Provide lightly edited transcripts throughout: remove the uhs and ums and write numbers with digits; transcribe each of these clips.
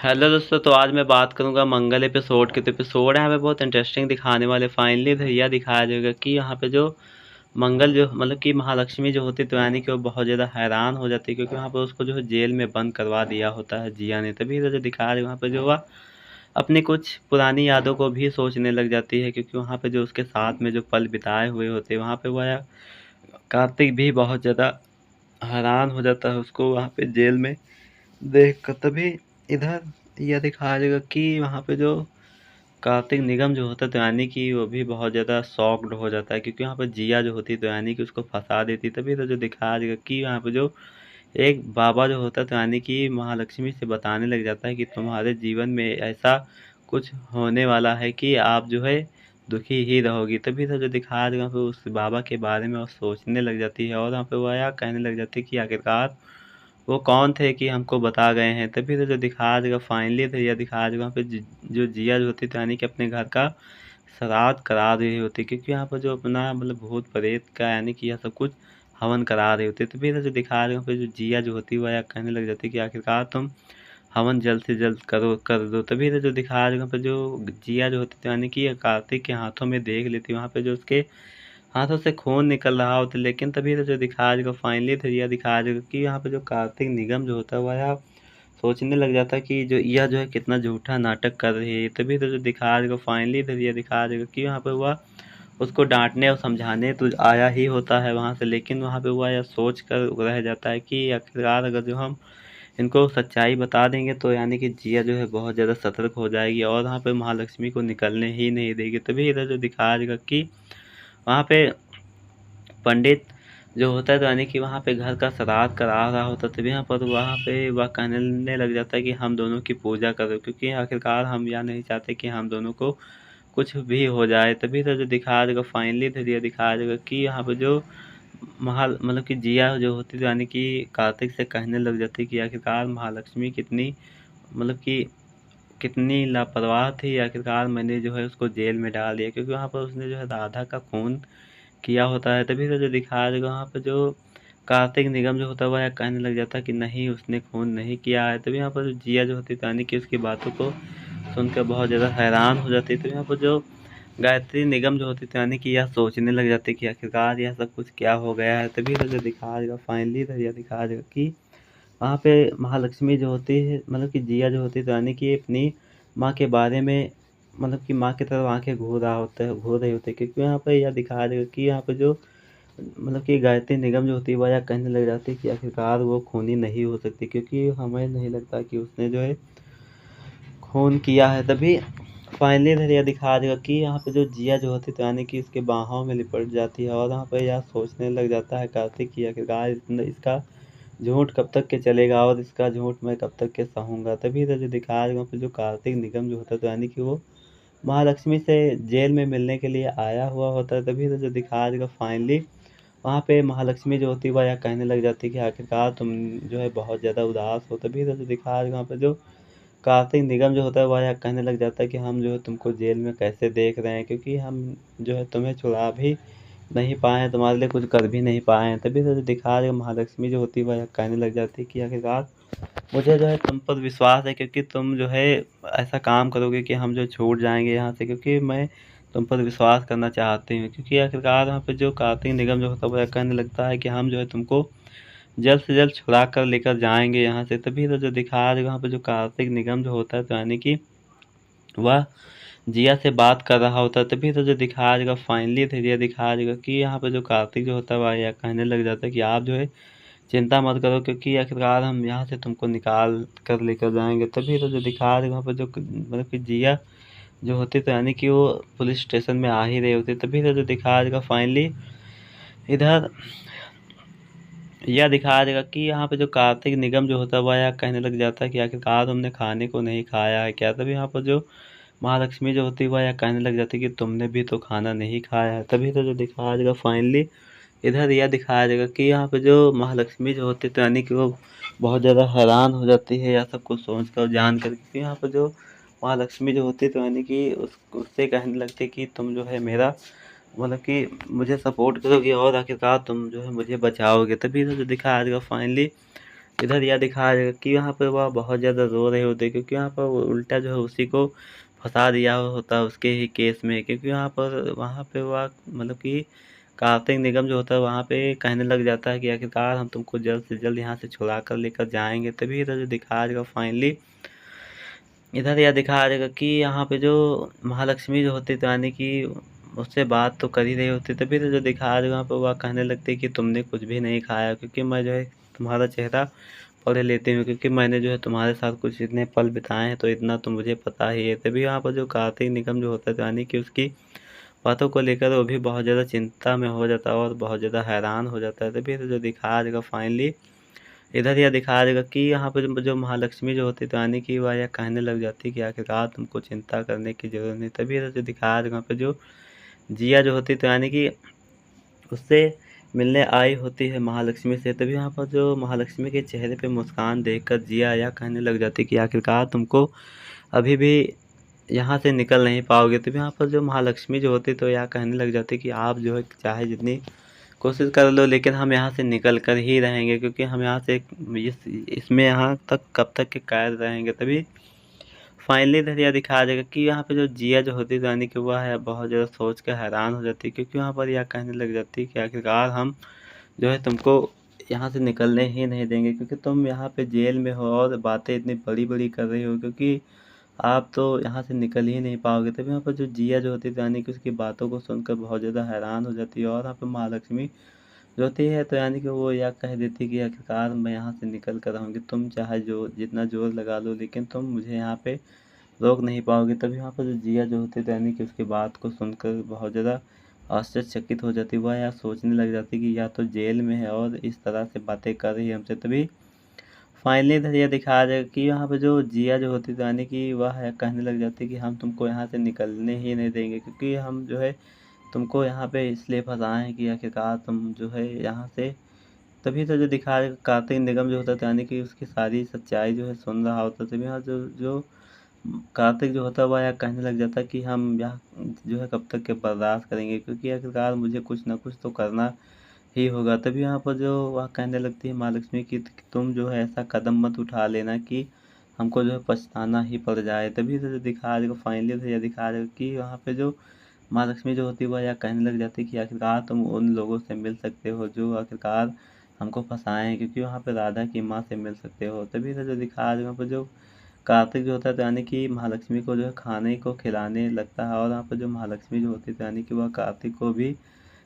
Hello दोस्तों, तो आज मैं बात करूंगा मंगल एपिसोड के। तो एपिसोड है हमें बहुत इंटरेस्टिंग दिखाने वाले। फाइनली भैया दिखाया जाएगा कि यहाँ पे जो मंगल जो मतलब कि महालक्ष्मी जो होती है तो यानी कि वो बहुत ज़्यादा हैरान हो जाती है, क्योंकि वहाँ पे उसको जो है जेल में बंद करवा दिया होता है जिया ने। तभी तो जो दिखाया जाएगा वहाँ पे जो वह अपनी कुछ पुरानी यादों को भी सोचने लग जाती है, क्योंकि वहाँ पे जो उसके साथ में जो पल बिताए हुए होते हैं वहाँ पे वह कार्तिक भी बहुत ज़्यादा हैरान हो जाता है उसको वहाँ पे जेल में देख कर। तभी इधर यह दिखाया जाएगा कि वहाँ पे जो कार्तिक निगम जो होता है तो यानी कि वो भी बहुत ज़्यादा शॉक्ड हो जाता है, क्योंकि वहाँ पे जिया जो होती है तो यानी कि उसको फंसा देती है। तभी तो जो दिखाया जाएगा कि वहाँ पे जो एक बाबा जो होता है तो यानी कि महालक्ष्मी से बताने लग जाता है कि तुम्हारे जीवन में ऐसा कुछ होने वाला है कि आप जो है दुखी ही रहोगी। तभी तो जो दिखाया जाएगा वहाँ पे उस बाबा के बारे में वो सोचने लग जाती है, और वहाँ पे वह यह कहने लग जाती है कि आखिरकार वो कौन थे कि हमको बता गए हैं। तभी तो जो दिखाया जाएगा फाइनली तो यह दिखाया जाएगा वहाँ पे जो जिया जो होती है तो यानी कि अपने घर का श्राद्ध करा रही होती है, क्योंकि यहाँ पर जो अपना मतलब भूत प्रेत का यानी कि यह सब कुछ हवन करा रही होती है। तभी तो जो दिखाया जाएगा वहाँ पे जो जिया जो होती है वह यह कहने लग जाती है कि आखिरकार तुम हवन जल्द से जल्द करो कर दो। तभी तो जो दिखाया जाएगा वहाँ पे जो जिया जो होती है तो यानी कि ये कार्तिक के हाथों में देख लेती है वहाँ पे जो उसके हाथों से खून निकल रहा होता है। लेकिन तभी तो जो दिखाया जाएगा फाइनली तो यह दिखाया जाएगा कि यहाँ पे जो कार्तिक निगम जो होता है वह यह सोचने लग जाता है कि जो यह जो है कितना झूठा नाटक कर रही है। तभी तो जो दिखाया जाएगा फाइनली तो यह दिखाया जाएगा कि यहाँ पे वह उसको डांटने और समझाने तो आया ही होता है वहाँ से, लेकिन वहाँ पे वह यह सोच कर रह जाता है कि आखिरकार अगर जो हम इनको सच्चाई बता देंगे तो यानी कि जिया जो है बहुत ज़्यादा सतर्क हो जाएगी और वहाँ पे महालक्ष्मी को निकलने ही नहीं देगी। तभी इधर जो दिखाया जाएगा कि वहाँ पे पंडित जो होता है तो यानी कि वहाँ पे घर का श्राद्ध करा रहा होता है। तभी यहाँ पर वहाँ पे वह कहने लग जाता है कि हम दोनों की पूजा करो, क्योंकि आखिरकार हम यह नहीं चाहते कि हम दोनों को कुछ भी हो जाए। तभी तो जो दिखाया जाएगा फाइनली तो ये दिखाया जाएगा कि यहाँ पे जो मतलब कि जिया जो होती है यानी कि कार्तिक से कहने लग जाती है कि आखिरकार महालक्ष्मी कितनी मतलब कि कितनी लापरवाह थी। आखिरकार मैंने जो है उसको जेल में डाल दिया, क्योंकि वहाँ पर उसने जो है राधा का खून किया होता है। तभी तो जो दिखाया जाएगा वहाँ पे जो कार्तिक निगम जो होता है वह कहने लग जाता है कि नहीं उसने खून नहीं किया है। तभी यहाँ पर जो जिया जो होती है यानी कि उसकी बातों को सुनकर बहुत ज़्यादा हैरान हो जाती है। तो यहाँ पर जो गायत्री निगम जो होती थी यानी कि यह सोचने लग जाती है कि आखिरकार यह सब कुछ क्या हो गया है। तभी तो जो दिखाया जाएगा फाइनली तो यह दिखाया जाएगा कि वहाँ पे महालक्ष्मी जो होती है मतलब कि जिया जो होती है तो यानी कि अपनी माँ के बारे में मतलब कि माँ की तरफ आंखें घूर रही होती है, क्योंकि यहाँ पे यह दिखाया जाएगा कि यहाँ पे जो मतलब कि गायत्री निगम जो होती है वह यह कहने लग जाती है कि आखिरकार वो खूनी नहीं हो सकती, क्योंकि हमें नहीं लगता कि उसने जो है खून किया है। तभी फाइनली फिर यह दिखाया जाएगा कि यहाँ पे जो जिया जो होती है तो यानी कि इसके बाहों में लिपट जाती है, और यहाँ पे यह सोचने लग जाता है कार्तिक की आखिरकार इसका झूठ कब तक के चलेगा और इसका झूठ मैं कब तक के सहूँगा। तभी तो जो दिखाया जाएगा फिर जो कार्तिक निगम जो होता है तो यानी कि वो महालक्ष्मी से जेल में मिलने के लिए आया हुआ होता है। तभी तो जो दिखाया जाएगा फाइनली वहाँ पे महालक्ष्मी जो होती है वह यह कहने लग जाती है कि आखिरकार तुम जो है बहुत ज़्यादा उदास हो। तभी तो जो दिखाया जाएगा वहाँ पे जो कार्तिक निगम जो होता है वह यह कहने लग जाता है कि हम जो है तुमको जेल में कैसे देख रहे हैं, क्योंकि हम जो है तुम्हें छुड़ा भी नहीं पाए हैं, तुम्हारे लिए कुछ कर भी नहीं पाए हैं। तभी तो जो दिखा रहे महालक्ष्मी जो होती है वह कहने लग जाती है कि आखिरकार मुझे जो है तुम पर विश्वास है, क्योंकि तुम जो है ऐसा काम करोगे कि हम जो छूट जाएंगे यहाँ से, क्योंकि मैं तुम पर विश्वास करना चाहती हूँ। क्योंकि आखिरकार वहाँ पे जो कार्तिक निगम जो होता है वह कहने लगता है कि हम जो है तुमको जल्द से जल्द छुड़ा कर लेकर जाएंगे यहाँ से। तभी तो जो दिखाया जाएगा वहाँ पे जो कार्तिक निगम जो होता है तो यानी कि वह जिया से बात कर रहा होता है। तभी तो जो दिखाया जाएगा फाइनली तो ये दिखाया जाएगा कि यहाँ पे जो कार्तिक जो होता है वह यह कहने लग जाता है कि आप जो है चिंता मत करो, क्योंकि आखिरकार हम यहाँ से तुमको निकाल कर लेकर जाएंगे। तभी तो जो दिखाया जाएगा वहाँ पे जो मतलब कि जिया जो होती तो यानी कि वो पुलिस स्टेशन में आ ही रही होती। तभी तो जो दिखाया जाएगा फाइनली इधर यह दिखाया जाएगा कि यहाँ पे जो कार्तिक निगम जो होता है वह यह कहने लग जाता है कि आखिरकार तुमने खाने को नहीं खाया है क्या। तभी यहाँ पर जो महालक्ष्मी जो होती है वह यह कहने लग जाती है कि तुमने भी तो खाना नहीं खाया है। तभी तो जो दिखाया जाएगा फाइनली इधर यह दिखाया जाएगा कि यहाँ पे जो महालक्ष्मी जो होती है तो यानी कि वो बहुत ज़्यादा हैरान हो जाती है या सब कुछ सोच कर जान कर कि यहाँ पर जो महालक्ष्मी जो होती है तो यानी कि उससे कहने लगती है कि तुम जो है मेरा मतलब कि मुझे सपोर्ट करोगे और आखिरकार तुम जो है मुझे बचाओगे। तभी तो जो दिखाया जाएगा फाइनली इधर यह दिखाया जाएगा कि यहाँ पे वह बहुत ज़्यादा रो रहे होते, क्योंकि यहाँ पर वो उल्टा जो है उसी को फंसा दिया होता है उसके ही केस में, क्योंकि यहाँ पर वहाँ पे वह मतलब कि कार्तिक निगम जो होता है वहाँ पे कहने लग जाता है कि आखिरकार हम तुमको जल्द से जल्द यहाँ से छुड़ा कर लेकर जाएंगे। तभी इधर जो दिखाया जाएगा फाइनली, इधर यह दिखाया जाएगा कि यहाँ पे जो महालक्ष्मी जो होती तो यानी कि उससे बात तो कर ही रही होती, तभी तो जो दिखाया जाएगा वहाँ पे वह कहने लगती है कि तुमने कुछ भी नहीं खाया, क्योंकि मैं जो है तुम्हारा चेहरा पढ़ लेती हूँ, क्योंकि मैंने जो है तुम्हारे साथ कुछ इतने पल बिताए हैं, तो इतना तो मुझे पता ही है। तभी यहाँ पर जो कार्तिक निगम जो होता है तो यानी कि उसकी बातों को लेकर वो भी बहुत ज़्यादा चिंता में हो जाता है और बहुत ज़्यादा हैरान हो जाता है। तभी तो जो दिखाया जाएगा फाइनली, इधर यह दिखाया जाएगा कि यहाँ पे जो महालक्ष्मी जो होती है तो यानी कि वह यह कहने लग जाती है कि आखिरकार तुमको चिंता करने की ज़रूरत नहीं। तभी इधर जो दिखाया जाएगा यहाँ पे जो जिया जो होती है तो यानी कि उससे मिलने आई होती है महालक्ष्मी से। तभी यहाँ पर जो महालक्ष्मी के चेहरे पे मुस्कान देखकर जिया यह कहने लग जाती है कि आखिरकार तुमको अभी भी यहाँ से निकल नहीं पाओगे। तभी यहाँ पर जो महालक्ष्मी जो होती है तो यह कहने लग जाती है कि आप जो है चाहे जितनी कोशिश कर लो, लेकिन हम यहाँ से निकल कर ही रहेंगे, क्योंकि हम यहाँ से इसमें यहाँ तक कब तक के कैद रहेंगे। तभी फाइनली इधर यह दिखाया जाएगा कि यहाँ पे जो जिया जो होती है यानी कि वह है बहुत ज़्यादा सोच के हैरान हो जाती है, क्योंकि यहाँ पर यह कहने लग जाती है कि आखिरकार हम जो है तुमको यहाँ से निकलने ही नहीं देंगे, क्योंकि तुम यहाँ पे जेल में हो और बातें इतनी बड़ी बड़ी कर रही हो, क्योंकि आप तो यहाँ से निकल ही नहीं पाओगे। तभी यहाँ पर जो जिया जो होती है यानी कि उसकी बातों को सुनकर बहुत ज़्यादा हैरान हो जाती है, और यहाँ पर महालक्ष्मी जो होती है तो यानी कि वो यह कह देती है कि आखिरकार मैं यहाँ से निकल कर रहूँगी, तुम चाहे जो जितना जोर लगा लो लेकिन तुम मुझे यहाँ पे रोक नहीं पाओगे। तभी यहाँ पर जो जिया जो होती है तो यानी कि उसकी बात को सुनकर बहुत ज़्यादा आश्चर्यचकित हो जाती है। वह यह सोचने लग जाती है कि या तो जेल में है और इस तरह से बातें कर रही है हमसे। तभी फाइनली इधर यह दिखाया जाएगा कि यहाँ पे जो जिया जो होती है तो यानी कि वह है कहने लग जाती है कि हम तुमको यहाँ से निकलने ही नहीं देंगे, क्योंकि हम जो है तुमको यहाँ पे इसलिए फंसाए हैं कि आखिरकार तुम जो है यहाँ से। तभी तो जो दिखाया जाएगा कार्तिक निगम जो होता है तो यानी कि उसकी सारी सच्चाई जो है सुन रहा होता है। तभी यहाँ जो जो कार्तिक जो होता है वह यह कहने लग जाता है कि हम यहाँ जो है कब तक के बर्दाश्त करेंगे, क्योंकि आखिरकार मुझे कुछ ना कुछ तो करना ही होगा। तभी यहाँ पर जो वह कहने लगती है महालक्ष्मी की कि तुम जो है ऐसा कदम मत उठा लेना कि हमको जो है पछताना ही पड़ जाए। तभी तो जो दिखाया जाएगा फाइनली तो यह दिखाया जाएगा कि वहाँ पे जो महालक्ष्मी जो होती है वह यह कहने लग जाती है कि आखिरकार तुम उन लोगों से मिल सकते हो जो आखिरकार हमको फंसाए हैं, क्योंकि वहाँ पे राधा की माँ से मिल सकते हो। तभी तो जो दिखाया जाएगा वहाँ पर जो कार्तिक जो होता है तो यानी कि महालक्ष्मी को जो है खाने को खिलाने लगता है, और यहाँ पर जो महालक्ष्मी जो होती है तो यानी कि वह कार्तिक को भी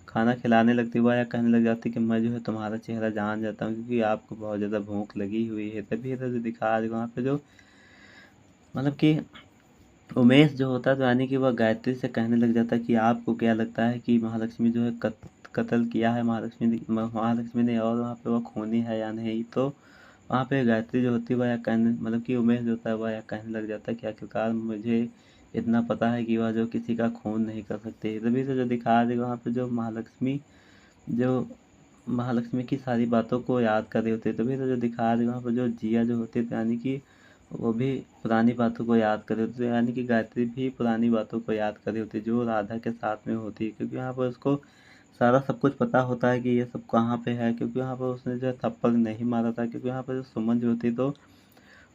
खाना खिलाने लगती है। वह यह कहने लग जाती है कि मैं जो है तुम्हारा चेहरा जान जाता हूँ, क्योंकि आपको बहुत ज़्यादा भूख लगी हुई है। तभी इधर जो दिखाया जाएगा वहाँ पे जो मतलब कि उमेश जो होता है तो यानी कि वह गायत्री से कहने लग जाता है कि आपको क्या लगता है कि महालक्ष्मी जो है कत्ल किया है महालक्ष्मी ने, और वहाँ पे वह खूनी है या नहीं। तो वहाँ पे गायत्री जो होती है वह यह कहने मतलब कि उमेश जो होता है वह यह कहने लग जाता है कि आखिरकार मुझे इतना पता है कि वह जो किसी का खून नहीं कर सकती। तभी से जो दिखाया जाएगा वहाँ पे जो महालक्ष्मी की सारी बातों को याद कर रही होती है। तभी तो जो दिखाया जाएगा वहाँ पर जो जिया जो होती है तो यानी कि वो भी पुरानी बातों को याद कर रही होती है, यानी कि गायत्री भी पुरानी बातों को याद कर रही होती है जो राधा के साथ में होती है, क्योंकि यहाँ पर उसको सारा सब कुछ पता होता है कि ये सब कहाँ पे है, क्योंकि यहाँ पर उसने जो है थप्पड़ नहीं मारा था। क्योंकि यहाँ पर जो सुमन जो होती तो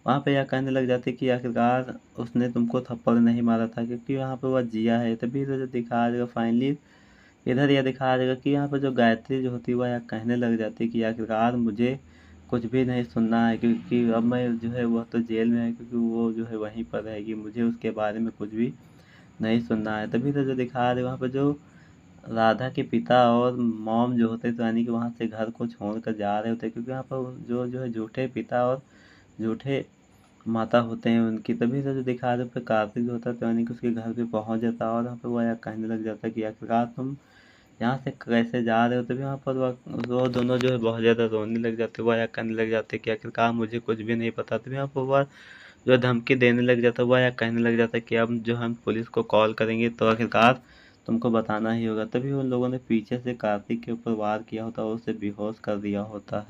वहाँ पे यह कहने लग जाती कि आखिरकार उसने तुमको थप्पड़ नहीं मारा था, क्योंकि यहाँ पे वह जिया है। तभी तो जो दिखाया जाएगा फाइनली, इधर यह दिखाया जाएगा कि यहाँ पर जो गायत्री जो होती है वह यह कहने लग जाती है कि आखिरकार मुझे कुछ भी नहीं सुनना है, क्योंकि अब मैं जो है वह तो जेल में है, क्योंकि वो जो है वहीं पर रहेगी, मुझे उसके बारे में कुछ भी नहीं सुनना है। तभी तो जो दिखाया जाएगा वहाँ पर जो राधा के पिता और मॉम जो होते तो यानी कि वहाँ से घर को छोड़ कर जा रहे होते, क्योंकि यहाँ पर जो है झूठे पिता और झूठे माता होते हैं उनकी। तभी तो जो दिखाया जाता है कार्तिक जो होता है तो यानी कि उसके घर पे पहुँच जाता है, और यहाँ पर वह यह कहने लग जाता है कि आखिरकार तुम यहाँ से कैसे जा रहे हो। तभी वहाँ पर वो दोनों जो है बहुत ज़्यादा रोने लग जाते हैं। वह यह कहने लग जाते हैं कि आखिरकार मुझे कुछ भी नहीं पता। तभी यहाँ पर वह जो धमकी देने लग जाता है वह यह कहने लग जाता है कि अब जो हम पुलिस को कॉल करेंगे तो आखिरकार तुमको बताना ही होगा। तभी उन लोगों ने पीछे से कार्तिक के ऊपर वार किया होता है और उसे बेहोश कर दिया होता है।